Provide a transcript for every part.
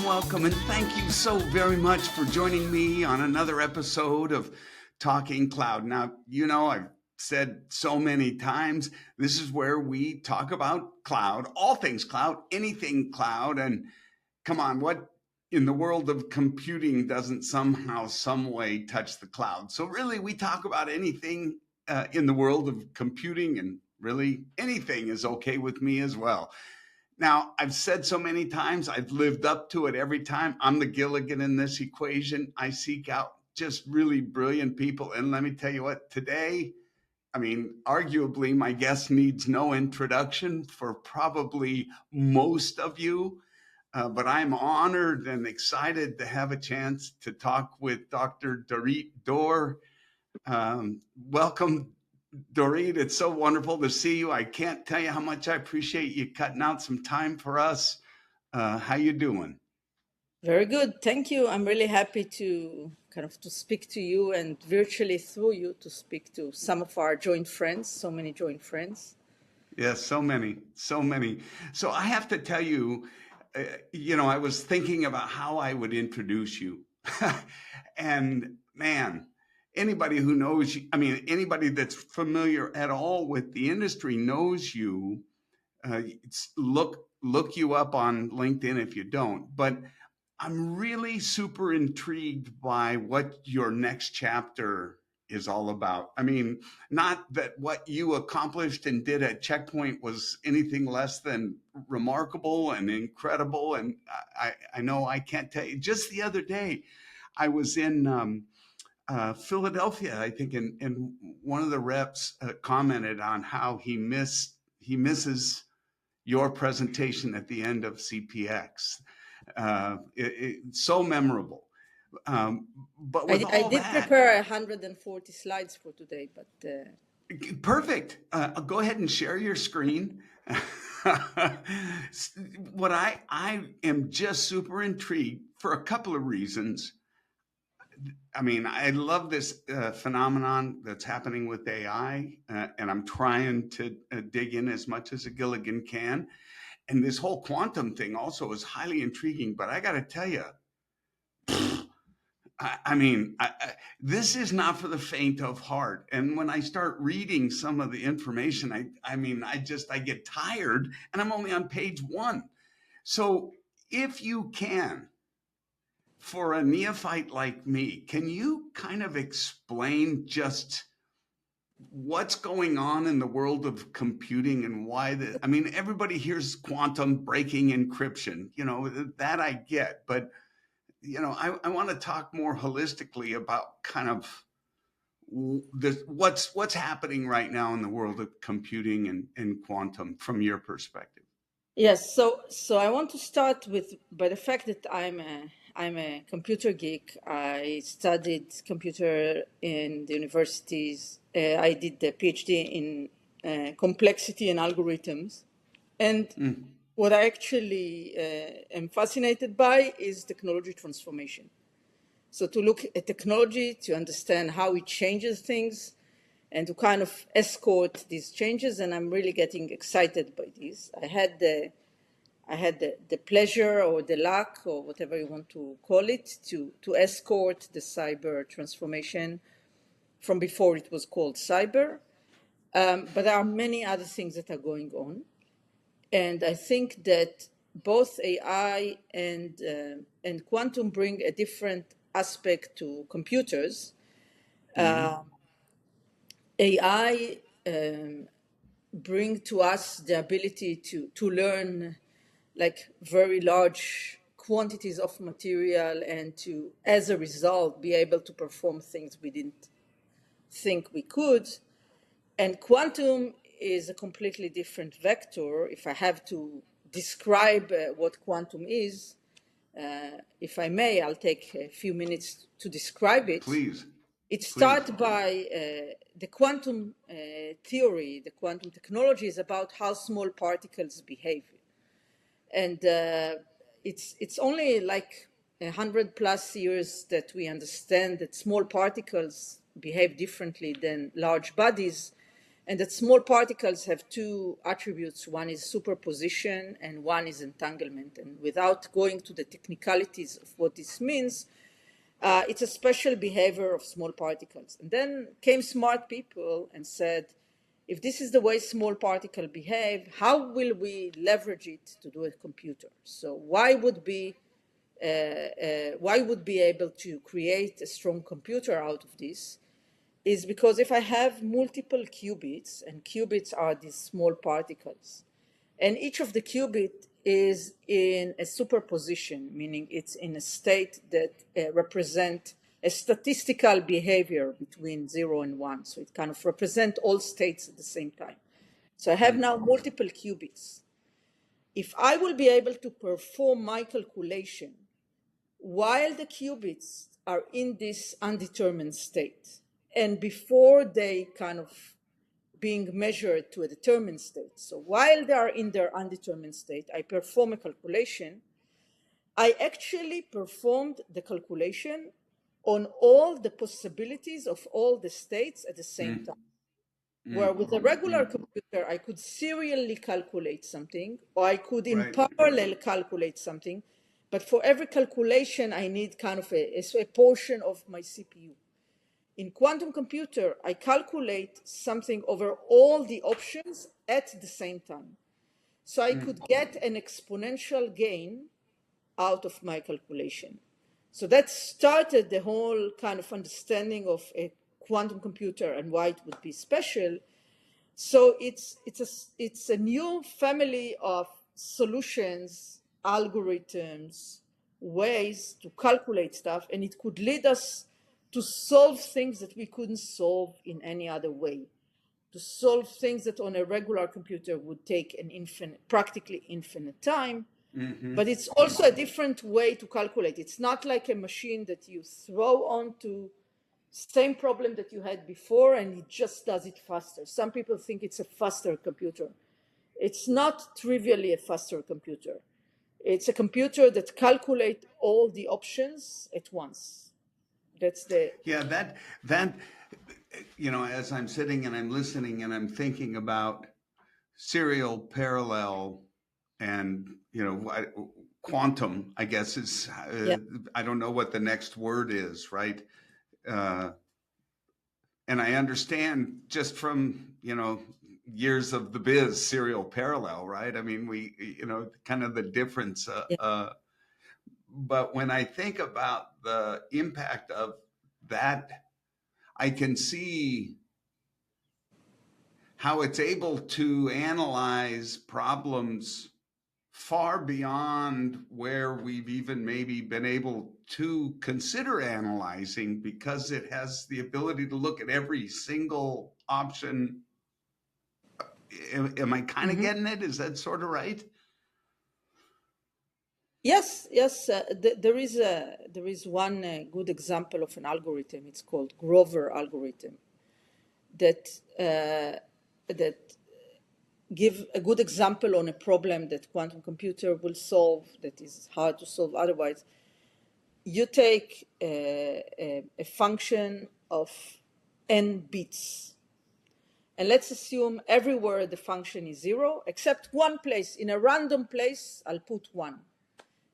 welcome, and thank you so very much for joining me on another episode of Talking Cloud. Now, I've said so many times, this is where we talk about cloud, all things cloud, anything cloud. And come on, what in the world of computing doesn't somehow, some way touch the cloud? So, really, we talk about anything in the world of computing, and really anything is okay with me as well. Now, I've said so many times, I've lived up to it every time. I'm the Gilligan in this equation. I seek out just really brilliant people. And let me tell you what, today, arguably, my guest needs no introduction for probably most of you. But I'm honored and excited to have a chance to talk with Dr. Dorit Dor. Welcome, Dorit. It's so wonderful to see you. I can't tell you how much I appreciate you cutting out some time for us. How you doing? Very good. Thank you. I'm really happy to speak to you and virtually through you to speak to some of our joint friends, so many joint friends. Yes, so many, so many. So I have to tell you, I was thinking about how I would introduce you. And man, anybody who knows you, anybody that's familiar at all with the industry knows you. Look you up on LinkedIn if you don't. But I'm really super intrigued by what your next chapter is all about. Not that what you accomplished and did at Checkpoint was anything less than remarkable and incredible. And I know I can't tell you. Just the other day, I was in Philadelphia, I think, and one of the reps commented on how he misses your presentation at the end of CPX. It's so memorable. But with I all did that, prepare 140 slides for today, but perfect. Go ahead and share your screen. What I am just super intrigued for a couple of reasons. I love this phenomenon that's happening with AI, and I'm trying to dig in as much as a Gilligan can. And this whole quantum thing also is highly intriguing. But I got to tell you, this is not for the faint of heart. And when I start reading some of the information, I get tired, and I'm only on page one. So if you can, for a neophyte like me, can you kind of explain just what's going on in the world of computing and why everybody hears quantum breaking encryption, that I get, but I want to talk more holistically about kind of what's happening right now in the world of computing and quantum from your perspective. yes. So I want to start by the fact that I'm a computer geek. I studied computer in the universities. I did the PhD in complexity and algorithms. And what I actually am fascinated by is technology transformation. So to look at technology, to understand how it changes things, and to kind of escort these changes. And I'm really getting excited by this. I had the pleasure or the luck or whatever you want to call it to escort the cyber transformation from before it was called cyber. But there are many other things that are going on. And I think that both AI and quantum bring a different aspect to computers. AI bring to us the ability to learn like very large quantities of material and to, as a result, be able to perform things we didn't think we could. And quantum is a completely different vector. If I have to describe what quantum is, if I may, I'll take a few minutes to describe it. Please. It starts by the quantum theory, the quantum technology is about how small particles behave. And it's only like 100+ years that we understand that small particles behave differently than large bodies. and that small particles have two attributes. One is superposition and one is entanglement. And without going to the technicalities of what this means, it's a special behavior of small particles. And then came smart people and said, if this is the way small particles behave, how will we leverage it to do a computer? So why would be able to create a strong computer out of this? Is because if I have multiple qubits, and qubits are these small particles, and each of the qubit is in a superposition, meaning it's in a state that represent a statistical behavior between 0 and 1. So it kind of represent all states at the same time. So I have now multiple qubits. If I will be able to perform my calculation while the qubits are in this undetermined state, and before they kind of being measured to a determined state. So while they are in their undetermined state, I perform a calculation. I actually performed the calculation on all the possibilities of all the states at the same time. Where with a regular computer, I could serially calculate something, or I could in parallel calculate something. But for every calculation, I need kind of a portion of my CPU. In quantum computer, I calculate something over all the options at the same time. So I could get an exponential gain out of my calculation. So that started the whole kind of understanding of a quantum computer and why it would be special. So it's a new family of solutions, algorithms, ways to calculate stuff, and it could lead us to solve things that we couldn't solve in any other way, to solve things that on a regular computer would take practically infinite time. But it's also a different way to calculate. It's not like a machine that you throw onto same problem that you had before and it just does it faster. Some people think it's a faster computer. It's not trivially a faster computer. It's a computer that calculates all the options at once. That's the... Yeah, that, as I'm sitting and I'm listening and I'm thinking about serial parallel and, quantum, I guess is, I don't know what the next word is, right? And I understand just from, years of the biz, serial parallel, right? I mean, we, kind of the difference. But when I think about the impact of that, I can see how it's able to analyze problems far beyond where we've even maybe been able to consider analyzing, because it has the ability to look at every single option. Am I kind of getting it? Is that sort of right? Yes. There is one good example of an algorithm. It's called Grover algorithm. That give a good example on a problem that quantum computer will solve that is hard to solve otherwise. You take a function of n bits, and let's assume everywhere the function is 0, except one place. In a random place, I'll put 1.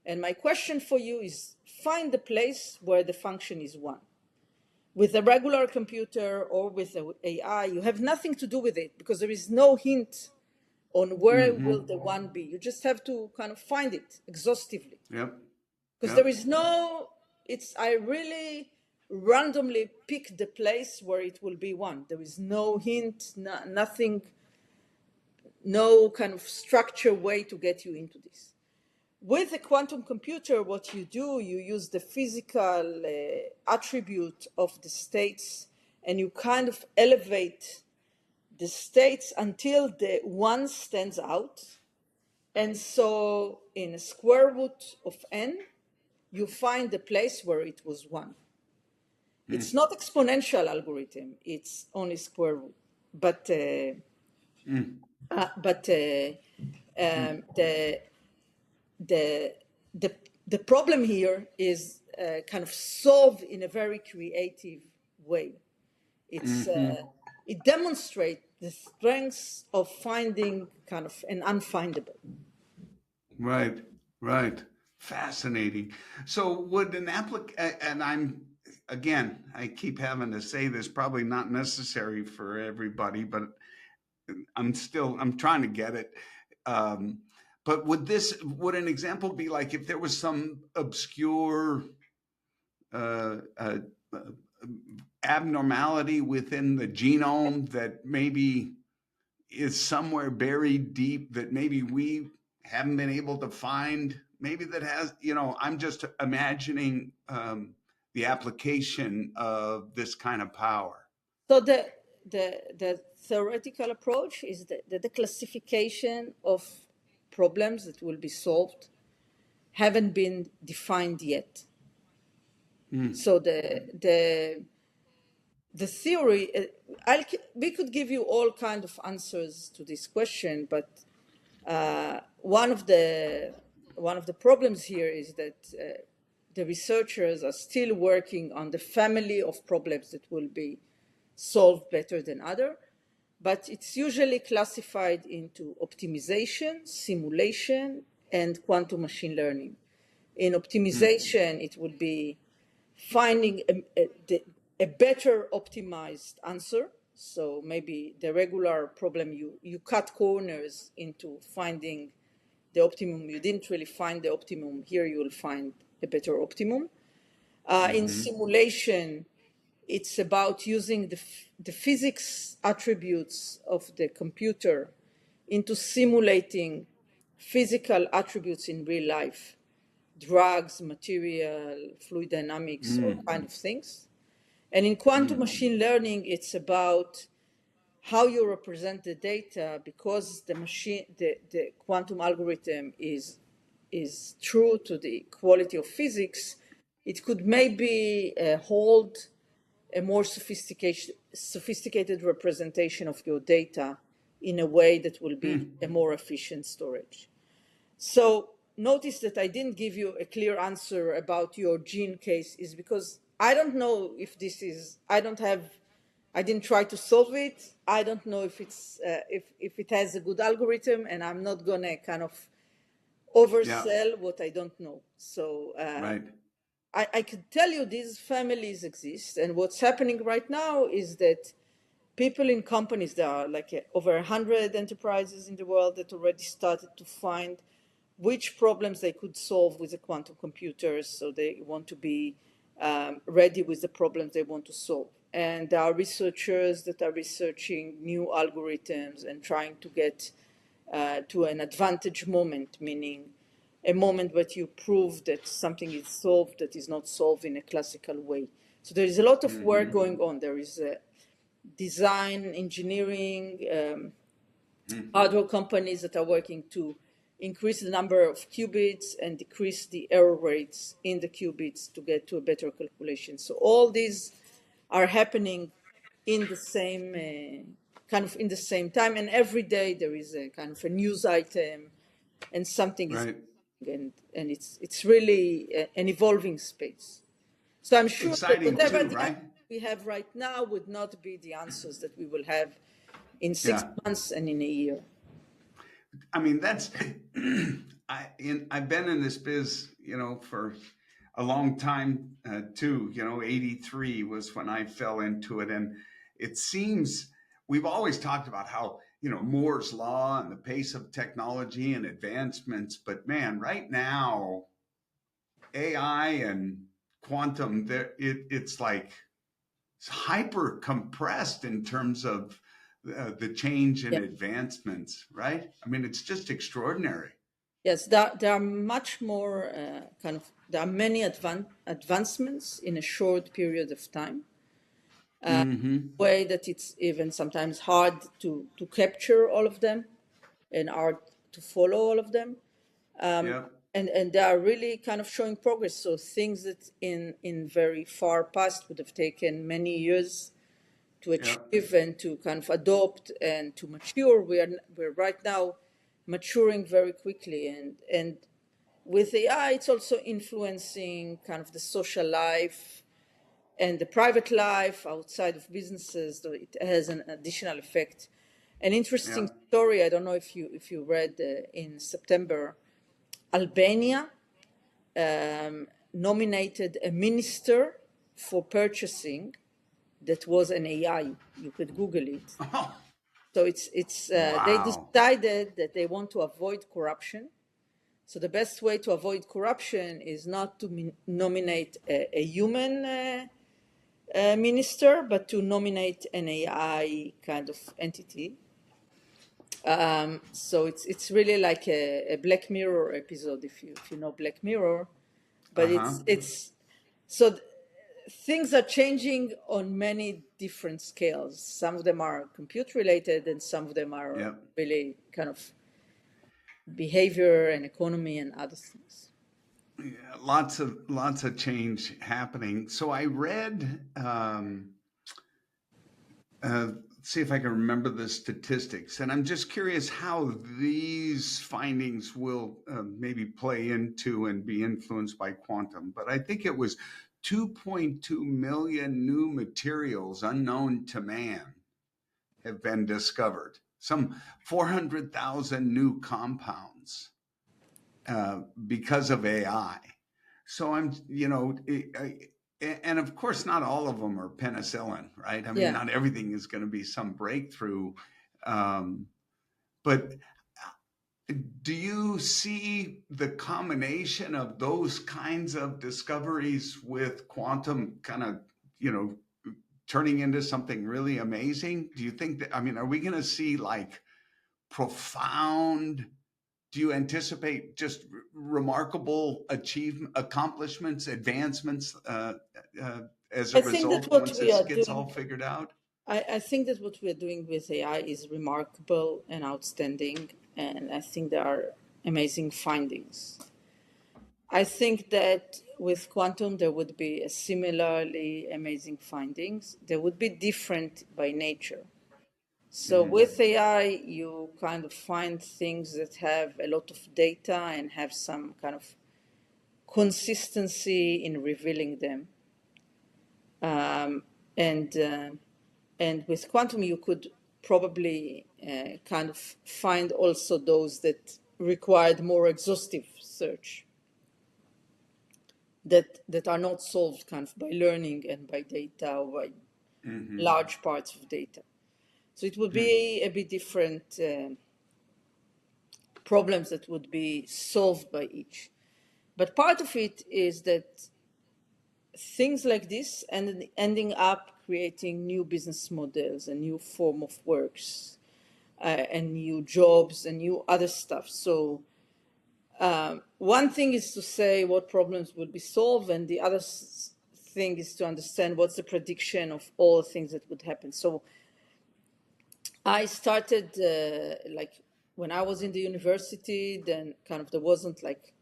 And my question for you is, find the place where the function is 1. With a regular computer or with an AI, you have nothing to do with it because there is no hint on where will the 1 be. You just have to kind of find it exhaustively. Yep. Because there is I really randomly pick the place where it will be 1. There is no hint, nothing, no kind of structured way to get you into this. With a quantum computer, what you do, you use the physical attribute of the states, and you kind of elevate the states until the 1 stands out. And so in a square root of n, you find the place where it was 1. It's not exponential algorithm, it's only square root. But the problem here is kind of solved in a very creative way. It's it demonstrates the strengths of finding kind of an unfindable. Right, right. Fascinating. So would an and again, I keep having to say this, probably not necessary for everybody, but I'm trying to get it. Um, but would an example be like if there was some obscure uh, uh, uh, abnormality within the genome that maybe is somewhere buried deep that maybe we haven't been able to find, maybe that has, I'm just imagining the application of this kind of power. So the theoretical approach is the classification of problems that will be solved haven't been defined yet. Mm. So the theory, we could give you all kind of answers to this question, but one of the problems here is that the researchers are still working on the family of problems that will be solved better than other, but it's usually classified into optimization, simulation, and quantum machine learning. In Mm. optimization, it would be finding a better optimized answer. So maybe the regular problem, you cut corners into finding the optimum. You didn't really find the optimum. Here you will find a better optimum. In Mm-hmm. simulation, it's about using the physics attributes of the computer into simulating physical attributes in real life, drugs, material, fluid dynamics, all Mm. kind of things. And in quantum Mm. machine learning, it's about how you represent the data, because the quantum algorithm is true to the quality of physics. It could maybe hold a more sophisticated representation of your data in a way that will be Mm. a more efficient storage. So notice that I didn't give you a clear answer about your gene case, is because I don't know if this is, I didn't try to solve it. I don't know if if it has a good algorithm, and I'm not gonna kind of Yeah. oversell what I don't know. So Right. I could tell you these families exist, and what's happening right now is that people in companies, there are like over 100 enterprises in the world that already started to find which problems they could solve with the quantum computers. So they want to be ready with the problems they want to solve. And there are researchers that are researching new algorithms and trying to get to an advantage moment, meaning a moment where you prove that something is solved that is not solved in a classical way. So there is a lot of work Mm-hmm. going on. There is design, engineering, Mm. hardware companies that are working to increase the number of qubits and decrease the error rates in the qubits to get to a better calculation. So all these are happening in the same kind of in the same time, and every day there is a kind of a news item, and something is, Right. and it's really an evolving space. So I'm sure that Exciting whatever too, the right? answers we have right now would not be the answers that we will have in six Yeah. months and in a year. I mean, that's I've been in this biz, for a long time too. 83 was when I fell into it, and it seems we've always talked about how Moore's law and the pace of technology and advancements, but man, right now AI and quantum, it's like it's hyper compressed in terms of the change and Yeah. advancements, right? I mean, it's just extraordinary. Yes, there are much more there are many advancements in a short period of time, Mm-hmm. way that it's even sometimes hard to capture all of them and hard to follow all of them. Yep. And they are really kind of showing progress. So things that in very far past would have taken many years to Yep. achieve and to kind of adopt and to mature, we're right now maturing very quickly. And with AI, it's also influencing kind of the social life and the private life outside of businesses, so it has an additional effect. An Yeah. interesting story. I don't know if you read in September, Albania nominated a minister for purchasing that was an AI. You could Google it. Oh, So it's they wow. decided that they want to avoid corruption. So the best way to avoid corruption is not to nominate a human minister, but to nominate an AI kind of entity. So it's really like a Black Mirror episode, if you know Black Mirror, but Uh-huh. it's so things are changing on many different scales. Some of them are compute related, and some of them are Yep. really kind of behavior and economy and other things. Yeah, lots of change happening. So I read, see if I can remember the statistics, and I'm just curious how these findings will maybe play into and be influenced by quantum. But I think it was 2.2 million new materials unknown to man have been discovered. Some 400,000 new compounds because of AI. So and of course, not all of them are penicillin, right? I mean, Yeah. not everything is going to be some breakthrough. Um, but do you see the combination of those kinds of discoveries with quantum kind of, you know, turning into something really amazing? Do you think that, I mean, are we going to see like profound, do you anticipate just remarkable achievement, accomplishments, advancements as a I think that result what once we this are gets doing all figured out? I think that what we are doing with AI is remarkable and outstanding, and I think there are amazing findings. I think that with quantum there would be a similarly amazing findings. They would be different by nature. So Mm-hmm. with AI, you kind of find things that have a lot of data and have some kind of consistency in revealing them. Um, and and with quantum, you could probably kind of find also those that required more exhaustive search that are not solved kind of by learning and by data or by Mm-hmm. large parts of data. So it would be a bit different problems that would be solved by each. But part of it is that things like this and ending up creating new business models, a new form of works, and new jobs and new other stuff. So one thing is to say what problems will be solved, and the other thing is to understand what's the prediction of all the things that would happen. So I started like when I was in the university, then kind of there wasn't like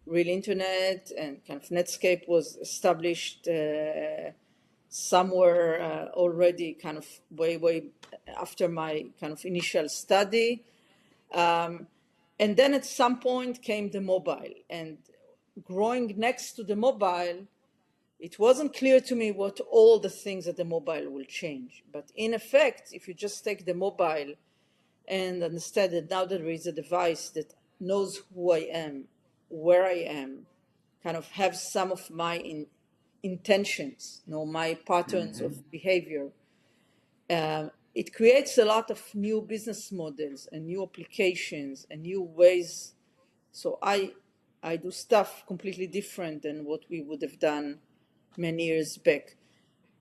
real internet, and kind of Netscape was established somewhere already kind of way after my kind of initial study. And then at some point came the mobile, and growing next to the mobile, it wasn't clear to me what all the things that the mobile will change. But in effect, if you just take the mobile and understand that now there is a device that knows who I am, where I am, kind of have some of my intentions, my patterns Mm-hmm. of behavior, it creates a lot of new business models and new applications and new ways. So I do stuff completely different than what we would have done many years back.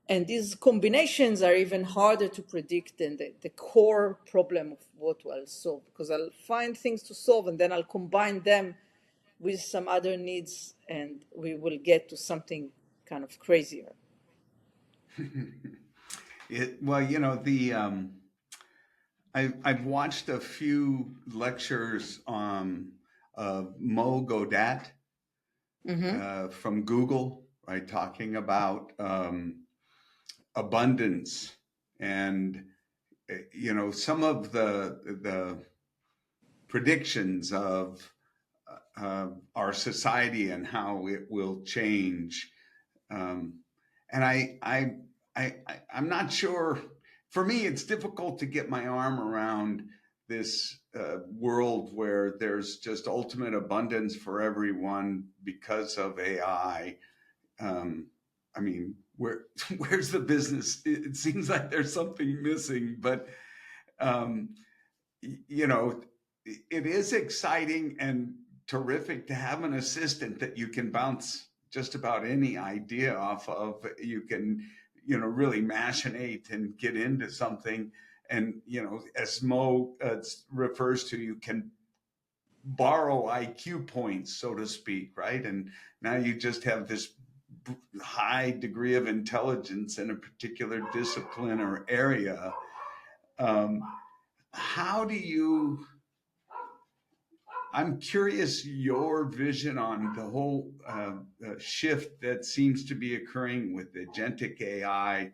And these combinations are even harder to predict than the core problem of what I'll solve, because I'll find things to solve and then I'll combine them with some other needs, and we will get to something kind of crazier. Well, you know, I've watched a few lectures of Mo Godat Mm-hmm. from Google, right, talking about abundance and you know, some of the predictions of our society and how it will change. Um, and I'm not sure. For me, it's difficult to get my arm around this world where there's just ultimate abundance for everyone because of AI. I mean, where's the business? It seems like there's something missing, but um, you know, it is exciting and terrific to have an assistant that you can bounce just about any idea off of. You can, really machinate and get into something. And, as Mo refers to, you can borrow IQ points, so to speak, right? And now you just have this high degree of intelligence in a particular discipline or area. Um, how do you I'm curious your vision on the whole shift that seems to be occurring with agentic AI,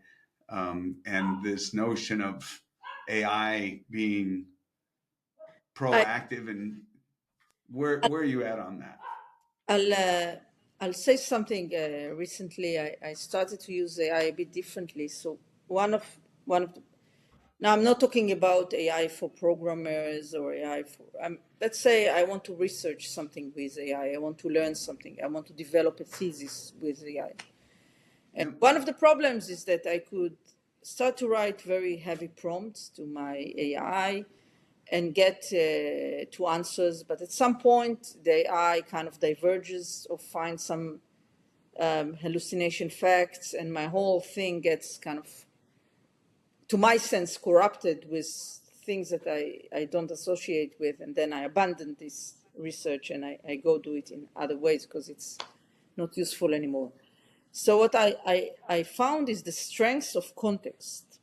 and this notion of AI being I, proactive, and where are you at on that? I'll I'll say something. Recently, I started to use AI a bit differently. So one of the, now I'm not talking about AI for programmers or AI for. Let's say I want to research something with AI. I want to learn something. I want to develop a thesis with AI. And Yep. one of the problems is that I could start to write very heavy prompts to my AI and get to answers, but at some point the AI kind of diverges or finds some hallucination facts, and my whole thing gets kind of, to my sense, corrupted with things that I don't associate with, and then I abandon this research and I go do it in other ways because it's not useful anymore. So what I found is the strength of context.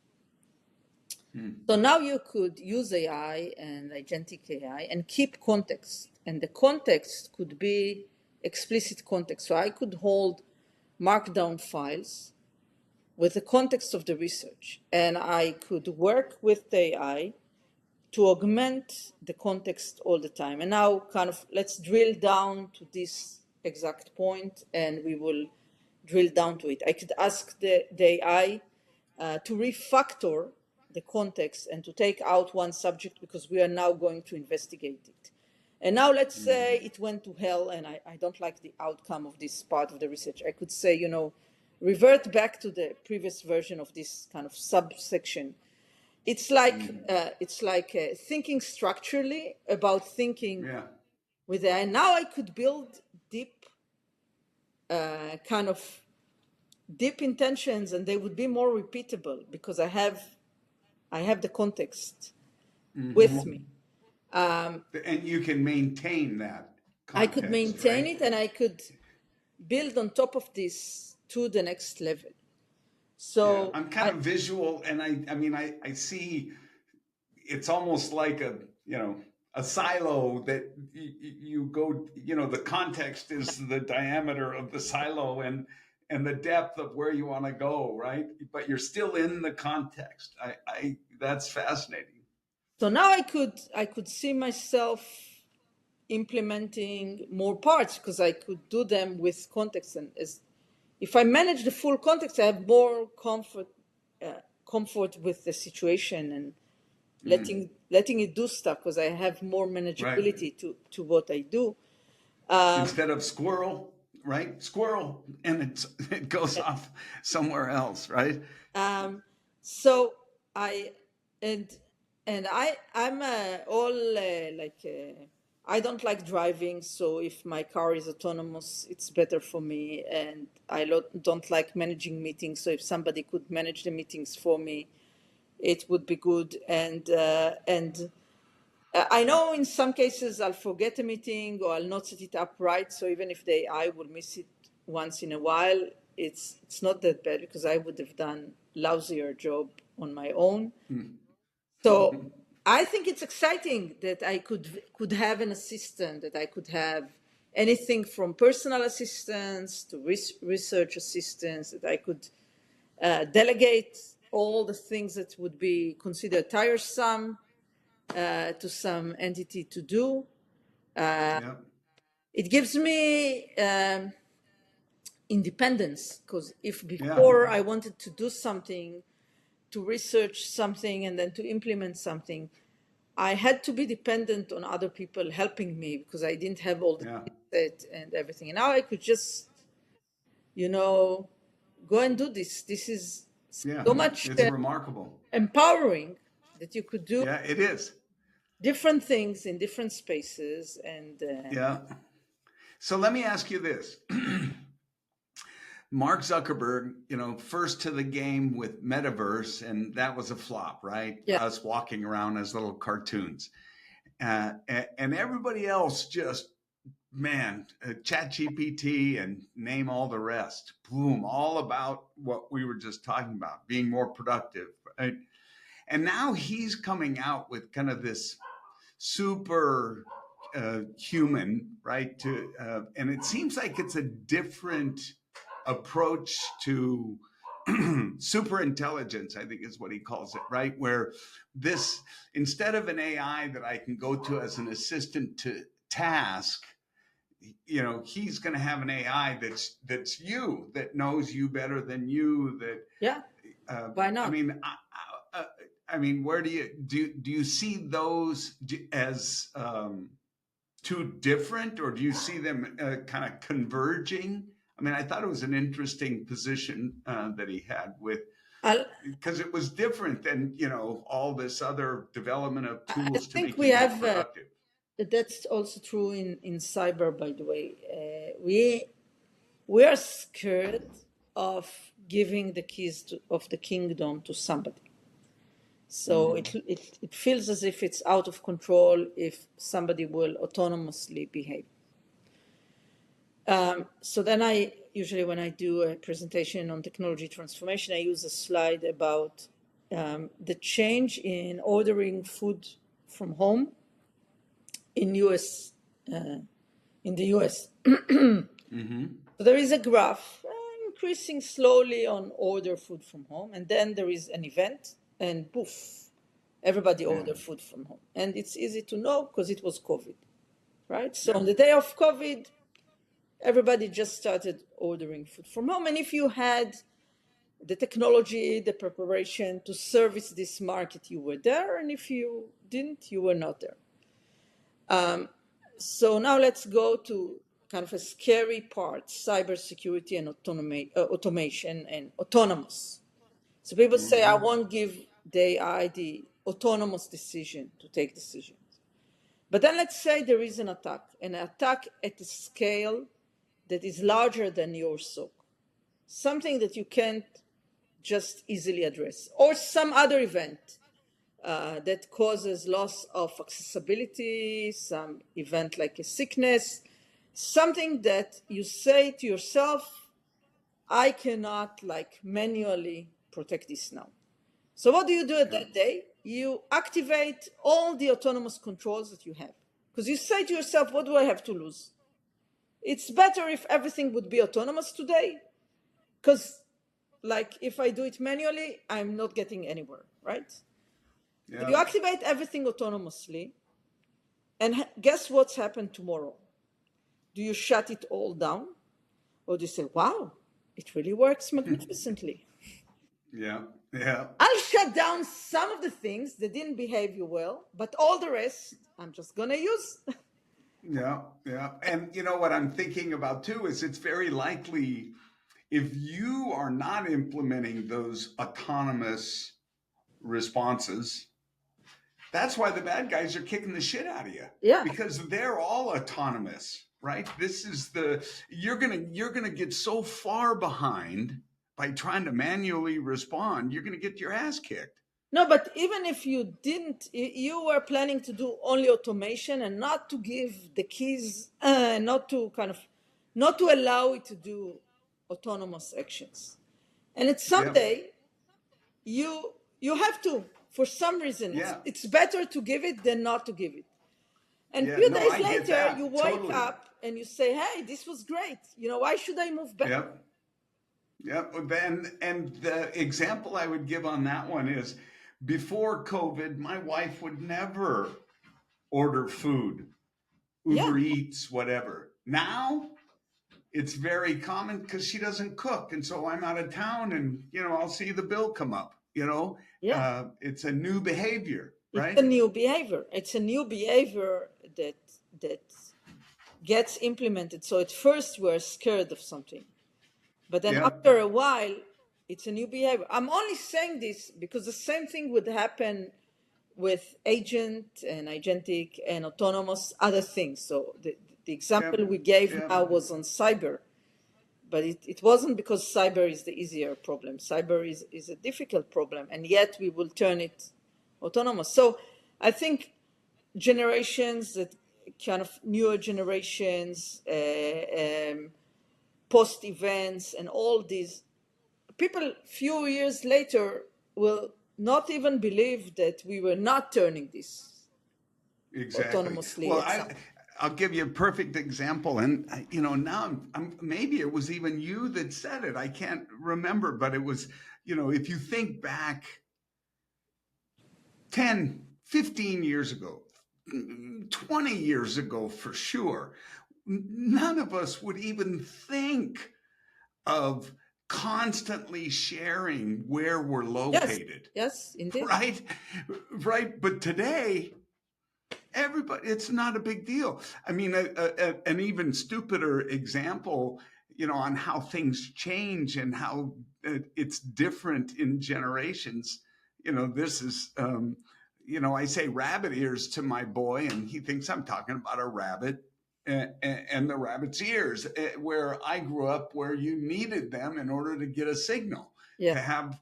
So now you could use AI and agentic AI and keep context. And the context could be explicit context. So I could hold markdown files with the context of the research. And I could work with the AI to augment the context all the time. And now kind of let's drill down to this exact point and we will drill down to it. I could ask the AI to refactor the context and to take out one subject because we are now going to investigate it. And now let's say it went to hell and I don't like the outcome of this part of the research. I could say, revert back to the previous version of this kind of subsection. It's like thinking structurally about thinking Yeah. with AI. Now I could build deep kind of deep intentions, and they would be more repeatable because I have the context with me. And you can maintain that I could context, maintain right? it, and I could build on top of this to the next level. Yeah, So I'm kind of visual, and I mean, I see it's almost like a silo that you go, the context is the diameter of the silo, and the depth of where you want to go, right? But you're still in the context. I That's fascinating. so now I could see myself implementing more parts because I could do them with context, and as if I manage the full context, I have more comfort with the situation and letting it do stuff because I have more Right. manageability to what I do. Instead of squirrel, right? Squirrel, and it goes off somewhere else, right? So I and I'm all I don't like driving, so if my car is autonomous, it's better for me. And I don't like managing meetings, so if somebody could manage the meetings for me, it would be good. And I know in some cases I'll forget a meeting or I'll not set it up right. So even if the AI will miss it once in a while, it's not that bad because I would have done lousier job on my own. So I think it's exciting that I could have an assistant, that I could have anything from personal assistance to research assistance, that I could delegate all the things that would be considered tiresome to some entity to do. Yeah. It gives me independence. Because if Yeah. before I wanted to do something, to research something, and then to implement something, I had to be dependent on other people helping me because I didn't have all the Yeah. set and everything. And now I could just, you know, go and do this. This is Yeah. so much It's remarkable. empowering that you could do Yeah, it is. different things in different spaces. And Yeah. So let me ask you this. Mark Zuckerberg, first to the game with Metaverse, and that was a flop, right? yeah, Us walking around as little cartoons. And everybody else just, man, chat GPT and name all the rest. Boom, all about what we were just talking about, being more productive. Right? And now he's coming out with kind of this super human, right? And it seems like it's a different approach to super intelligence, I think is what he calls it, right? Where this, instead of an AI that I can go to as an assistant to task, he's going to have an AI that's you, that knows you better than you, that yeah, why I not? mean, I mean, where do you see those as too different, or do you see them kind of converging? I mean, I thought it was an interesting position that he had with, I'll, because it was different than all this other development of I tools to think make we you more have, productive. that's also true in cyber, by the way. We are scared of giving the keys of the kingdom to somebody. So Mm-hmm. it feels as if it's out of control if somebody will autonomously behave. So then I usually, when I do a presentation on technology transformation, I use a slide about the change in ordering food from home in US in the US. Mm-hmm. So there is a graph increasing slowly on order food from home, and then there is an event, and poof, everybody Yeah. order food from home. And it's easy to know because it was COVID, right? So Yeah. on the day of COVID, everybody just started ordering food from home. And if you had the technology, the preparation to service this market, you were there. And if you didn't, you were not there. So now let's go to kind of a scary part, cybersecurity and automation and autonomous. So people say, I Mm-hmm. won't give the AI the autonomous decision to take decisions. But then let's say there is an attack at a scale that is larger than your SOC, something that you can't just easily address, or some other event that causes loss of accessibility, some event like a sickness, something that you say to yourself, I cannot like manually protect this now. So what do you do at Yeah. that day? You activate all the autonomous controls that you have. Because you say to yourself, what do I have to lose? It's better if everything would be autonomous today, because like if I do it manually, I'm not getting anywhere, right? So Yeah. you activate everything autonomously, and guess what's happened tomorrow? Do you shut it all down? Or do you say, wow, it really works magnificently? Yeah. Yeah. I'll shut down some of the things that didn't behave you well, but all the rest I'm just gonna use. Yeah. Yeah. And what I'm thinking about too is it's very likely, if you are not implementing those autonomous responses, that's why the bad guys are kicking the shit out of you, Yeah. because they're all autonomous, right? This is the you're gonna get so far behind by trying to manually respond. You're gonna get your ass kicked. No, but even if you didn't, you were planning to do only automation and not to give the keys, not to kind of, not to allow it to do autonomous actions. And it's Yep. someday you have to, for some reason, Yeah. it's better to give it than not to give it. And a Yeah. few No, days I get later, you that wake totally. up and you say, hey, this was great. Why should I move back? Yep. Yep. And the example I would give on that one is, before COVID, my wife would never order food, Yeah. Uber Eats, whatever. Now it's very common because she doesn't cook, and so I'm out of town, and I'll see the bill come up. Yeah, It's a new behavior, it's a right? new behavior. It's a new behavior that gets implemented. So at first we're scared of something, but then Yep, after a while, it's a new behavior. I'm only saying this because the same thing would happen with agent and agentic and autonomous other things. So the example yep, we gave yep. now was on cyber, but it wasn't because cyber is the easier problem. Cyber is a difficult problem, and yet we will turn it autonomous. So I think generations that kind of newer generations, post events, and all these people few years later will not even believe that we were not turning this Exactly. autonomously Well, at some. I'll give you a perfect example, and now maybe it was even you that said it. I can't remember, but it was, if you think back 10, 15 years ago, 20 years ago for sure, none of us would even think of constantly sharing where we're Yes, located, yes, indeed. right? Right. But today, everybody, it's not a big deal. I mean, an even stupider example, on how things change and how it's different in generations. This is, I say rabbit ears to my boy, and he thinks I'm talking about a rabbit. And the rabbit's ears, where I grew up, where you needed them in order to get a signal, Yeah, to have,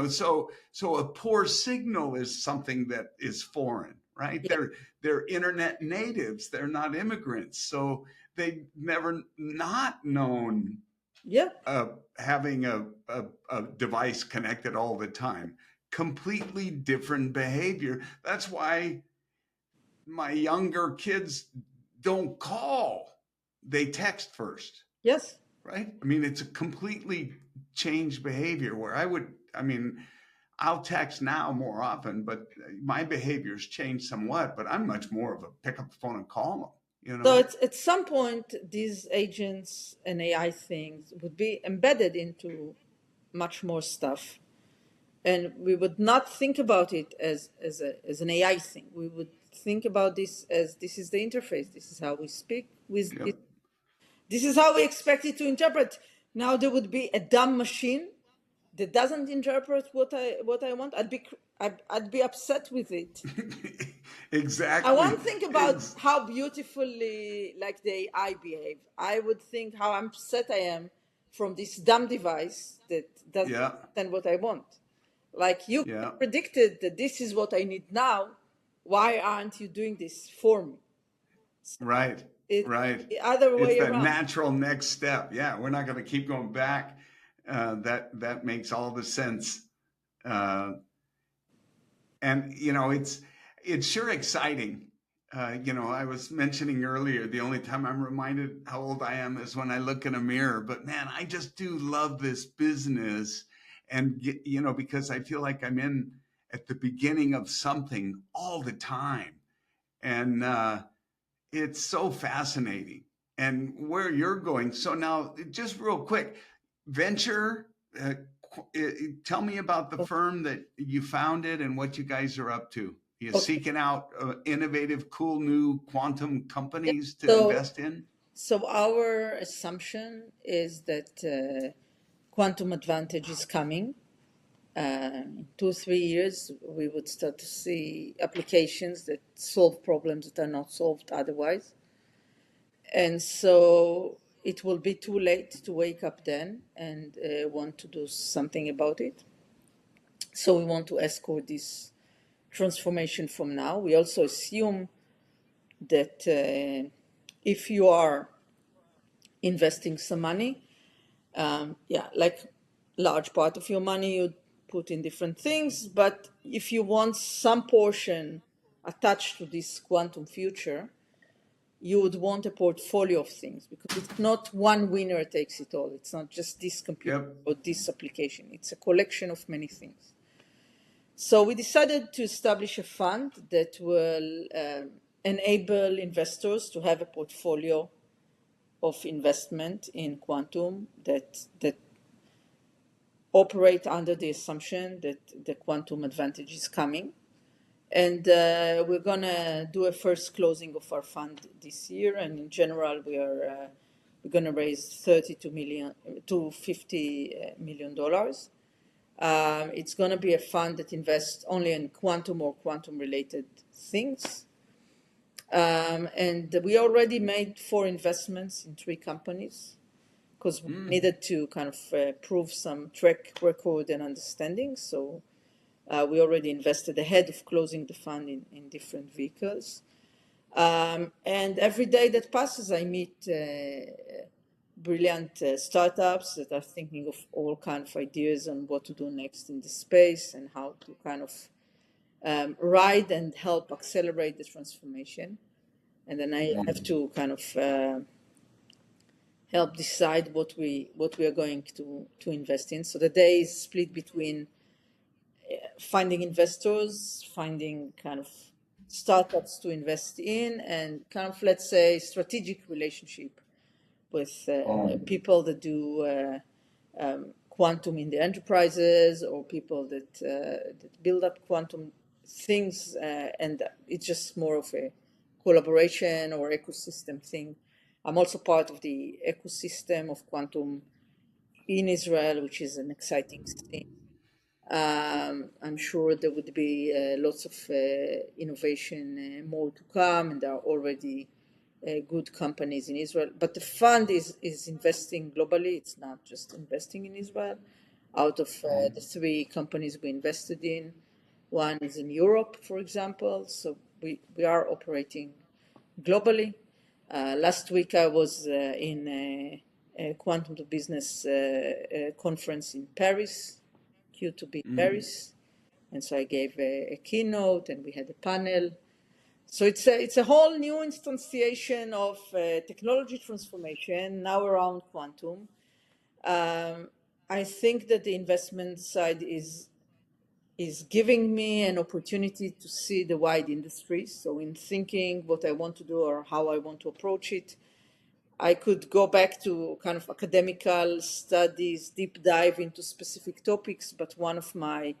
so a poor signal is something that is foreign, right? yeah, They're internet natives. They're not immigrants. So they've never not known yeah, having a device connected all the time. Completely different behavior. That's why my younger kids don't call. They text first, yes. right? I mean, it's a completely changed behavior where I'll text now more often, but my behavior's changed somewhat. But I'm much more of a pick up the phone and call them. So at some point, these agents and AI things would be embedded into much more stuff, and we would not think about it as an AI thing. We would think about this as this is the interface. This is how we speak with Yep. this. This is how we expect it to interpret. Now there would be a dumb machine that doesn't interpret what I want. I'd be upset with it. I Exactly. won't think about how beautifully like the AI behave. I would think how upset I am from this dumb device that doesn't Yeah. understand what I want. Like you Yeah. predicted that this is what I need now. Why aren't you doing this for me? Right. It's Right. the other It's way the around. natural next step. Yeah, we're not going to keep going back. That makes all the sense. Uh, and it's sure exciting. I was mentioning earlier, the only time I'm reminded how old I am is when I look in a mirror. But man, I just do love this business, and because I feel like I'm in at the beginning of something all the time, and it's so fascinating. And where you're going. So now, just real quick, venture. Uh, Tell me about the firm that you founded and what you guys are up to. You're Okay. seeking out innovative, cool new quantum Yeah. companies to So invest in. so our assumption is that quantum advantage is coming. In 2 3 years, we would start to see applications that solve problems that are not solved otherwise. And so it will be too late to wake up then and want to do something about it. So we want to escort this transformation from now. We also assume that if you are investing some money, like large part of your money you put in different things, but if you want some portion attached to this quantum future, you would want a portfolio of things because it's not one winner takes it all. It's not just this computer Yep. or this application. It's a collection of many things. So we decided to establish a fund that will enable investors to have a portfolio of investment in quantum that operate under the assumption that the quantum advantage is coming. And we're going to do a first closing of our fund this year. And in general, we're going to raise $32 to $50 million. It's going to be a fund that invests only in quantum or quantum-related things. And we already made 4 investments in 3 companies because we needed to kind of prove some track record and understanding. So we already invested ahead of closing the fund in different vehicles. And every day that passes, I meet brilliant startups that are thinking of all kinds of ideas on what to do next in the space and how to kind of ride and help accelerate the transformation. And then I have to kind of help decide what we are going to invest in. So the day is split between finding investors, finding kind of startups to invest in, and kind of, let's say, strategic relationship with people that do quantum in the enterprises or people that build up quantum things. And it's just more of a collaboration or ecosystem thing. I'm also part of the ecosystem of quantum in Israel, which is an exciting thing. I'm sure there would be lots of innovation more to come, and there are already good companies in Israel. But the fund is investing globally. It's not just investing in Israel. Out of the 3 companies we invested in, one is in Europe, for example. So we are operating globally. Last week I was in a Quantum to Business conference in Paris, Q2B Paris, and so I gave a keynote, and we had a panel. So it's a whole new instantiation of technology transformation now around quantum. I think that the investment side is giving me an opportunity to see the wide industry. So in thinking what I want to do or how I want to approach it, I could go back to kind of academical studies, deep dive into specific topics, but one of my,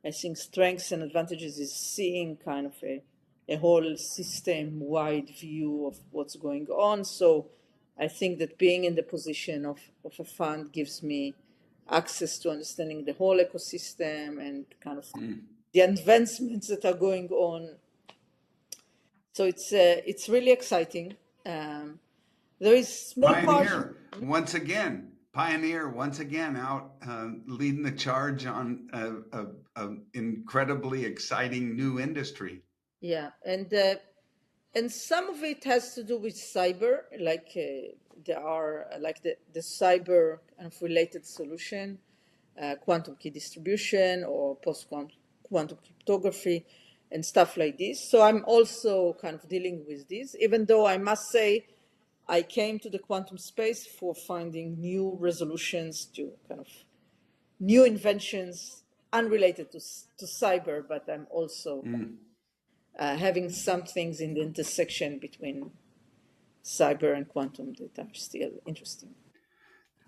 I think, strengths and advantages is seeing kind of a whole system-wide view of what's going on. So I think that being in the position of a fund gives me access to understanding the whole ecosystem and kind of the advancements that are going on. So it's really exciting. There is small part. Pioneer once again out leading the charge on an incredibly exciting new industry. Yeah, and some of it has to do with cyber, like there are like the cyber kind of related solution, quantum key distribution or post-quantum cryptography and stuff like this. So I'm also kind of dealing with this, even though I must say I came to the quantum space for finding new resolutions to kind of new inventions unrelated to cyber, but I'm also having some things in the intersection between cyber and quantum that are still interesting.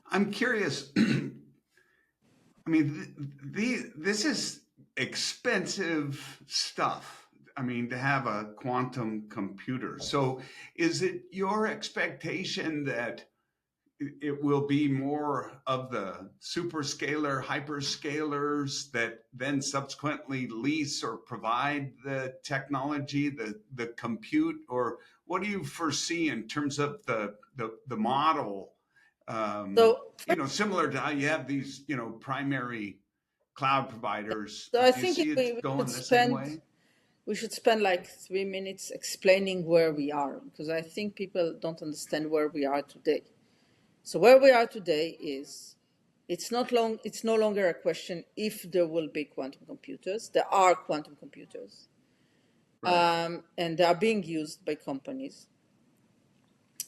I'm curious. I mean, this is expensive stuff. I mean, to have a quantum computer. So, is it your expectation that it will be more of the superscalar hyperscalers that then subsequently lease or provide the technology, the compute, or what do you foresee in terms of the model? So, Similar to how you have these, primary cloud providers. so I Do you think see it going the same way? we should spend like 3 minutes explaining where we are, because I think people don't understand where we are today. So where we are today is it's no longer a question if there will be quantum computers. There are quantum computers. Right. And they are being used by companies.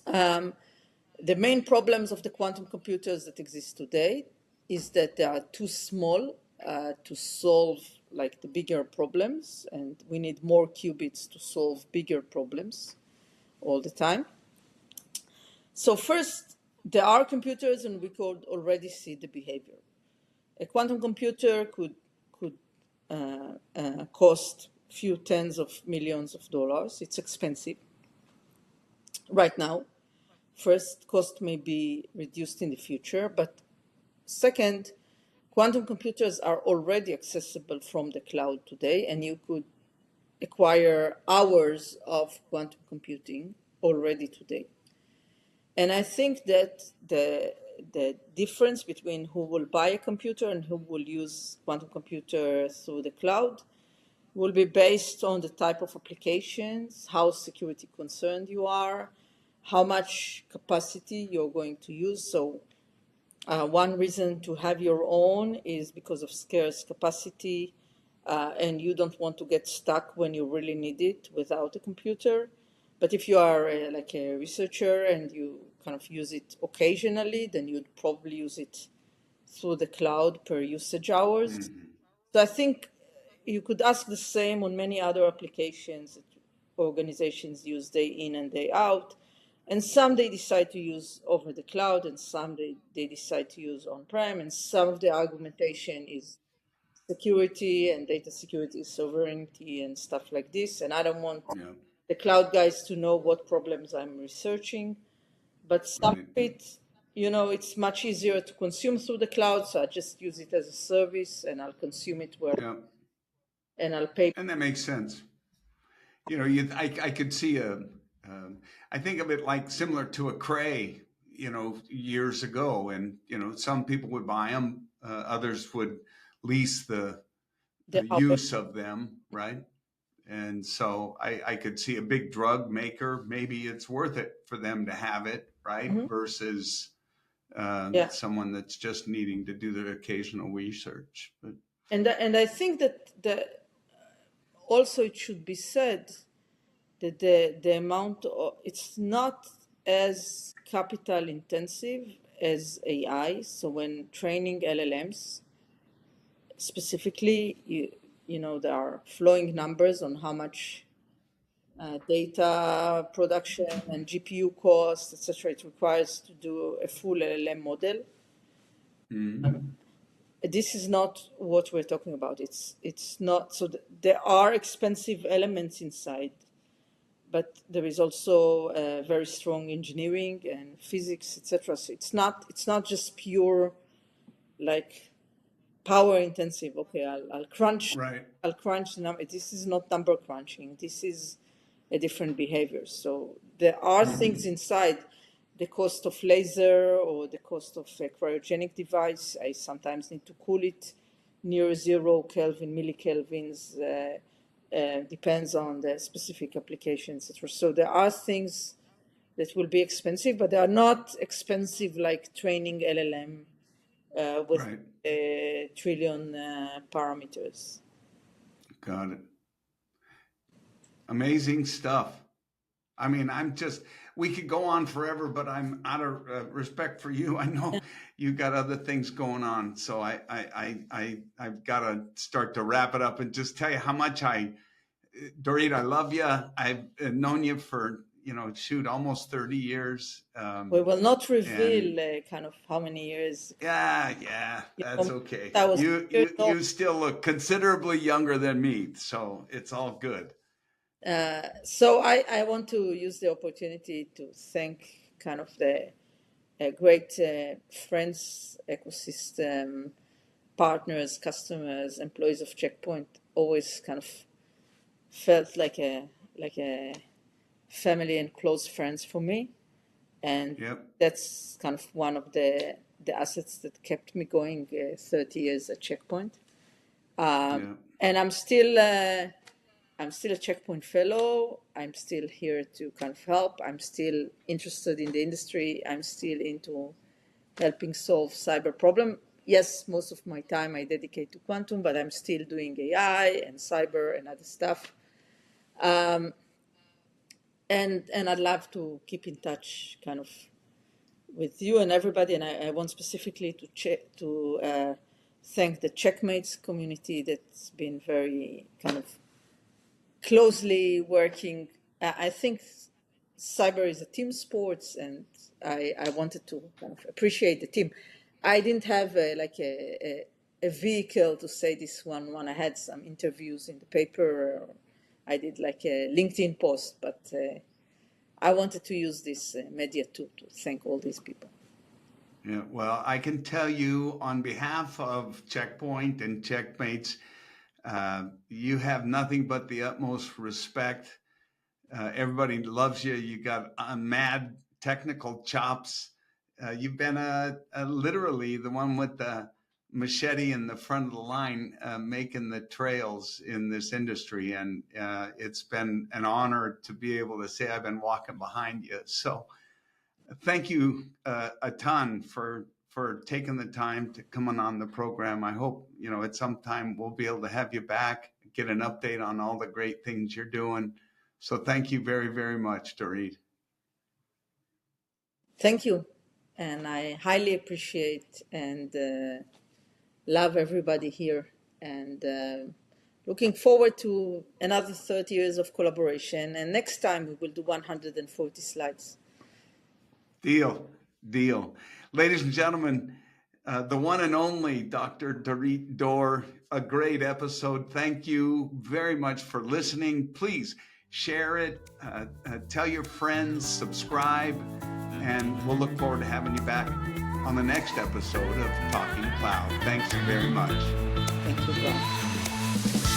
The main problems of the quantum computers that exist today is that they are too small to solve like the bigger problems, and we need more qubits to solve bigger problems all the time. So first, there are computers, and we could already see the behavior. A quantum computer could cost a few tens of millions of dollars. It's expensive right now. First, cost may be reduced in the future, but second, quantum computers are already accessible from the cloud today, and you could acquire hours of quantum computing already today. And I think that the difference between who will buy a computer and who will use quantum computer through the cloud will be based on the type of applications, how security concerned you are, how much capacity you're going to use. So one reason to have your own is because of scarce capacity, and you don't want to get stuck when you really need it without a computer. But if you are like a researcher and you kind of use it occasionally, then you'd probably use it through the cloud per usage hours. So I think you could ask the same on many other applications that organizations use day in and day out. And some they decide to use over the cloud, and some they decide to use on-prem, and some of the argumentation is security and data security, sovereignty, and stuff like this. And I don't want Yeah. the cloud guys to know what problems I'm researching. But some of Right. it, it's much easier to consume through the cloud, so I just use it as a service, and I'll consume it where, Yeah. and I'll pay. And that makes sense. I could see I think of it like similar to a Cray, years ago. And, some people would buy them, others would lease The the hardware. use of them, right? And so I could see a big drug maker, maybe it's worth it for them to have it, right? Mhm. Versus Yeah, someone that's just needing to do the occasional research. But and I think that also it should be said that the amount it's not as capital intensive as AI. So when training LLMs specifically, there are flowing numbers on how much data production and GPU costs, etc. It requires to do a full LLM model. mm, This is not what we're talking about. It's not. So there are expensive elements inside, but there is also very strong engineering and physics, etc. So it's not just pure like power intensive. Okay, right. I'll crunch the number. This is not number crunching. This is a different behavior. So there are things inside the cost of laser or the cost of a cryogenic device. I sometimes need to cool it near 0 Kelvin, millikelvins. Depends on the specific application, etc. So there are things that will be expensive, but they are not expensive like training LLM with Right. a trillion parameters. Got it. Amazing stuff. I mean, we could go on forever, but I'm out of respect for you. I know you got other things going on. So I've got to start to wrap it up and just tell you how much Dorit, I love you. I've known you for, shoot, almost 30 years. We will not And reveal kind of how many years. yeah, that's Know, okay. I was You, 6 years you, old. you still look considerably younger than me. So it's all good. So I want to use the opportunity to thank kind of the great friends, ecosystem, partners, customers, employees of Checkpoint. Always kind of felt like a family and close friends for me, and Yep. that's kind of one of the assets that kept me going 30 years at Checkpoint. Yeah. And I'm still a Checkpoint fellow. I'm still here to kind of help. I'm still interested in the industry. I'm still into helping solve cyber problem. Yes, most of my time I dedicate to quantum, but I'm still doing AI and cyber and other stuff. And I'd love to keep in touch kind of with you and everybody. And I want specifically to thank the Checkmates community that's been very kind of closely working. I think cyber is a team sport, and I wanted to kind of appreciate the team. I didn't have a vehicle to say this one. I had some interviews in the paper. I did like a LinkedIn post, but I wanted to use this media to thank all these people. Yeah, well, I can tell you on behalf of Checkpoint and Checkmates, you have nothing but the utmost respect. Everybody loves you. You got mad technical chops. You've been literally the one with the machete in the front of the line, making the trails in this industry. And it's been an honor to be able to say I've been walking behind you. So thank you a ton for taking the time to come on the program. I hope at some time we'll be able to have you back, get an update on all the great things you're doing. So thank you very, very much, Dorit. Thank you, and I highly appreciate and love everybody here, and looking forward to another 30 years of collaboration. And next time we will do 140 slides. Deal. Ladies and gentlemen, the one and only Dr. Dorit Dor, a great episode. Thank you very much for listening. Please share it, tell your friends, subscribe, and we'll look forward to having you back on the next episode of Talking Cloud. Thanks very much. Thank you, Brian.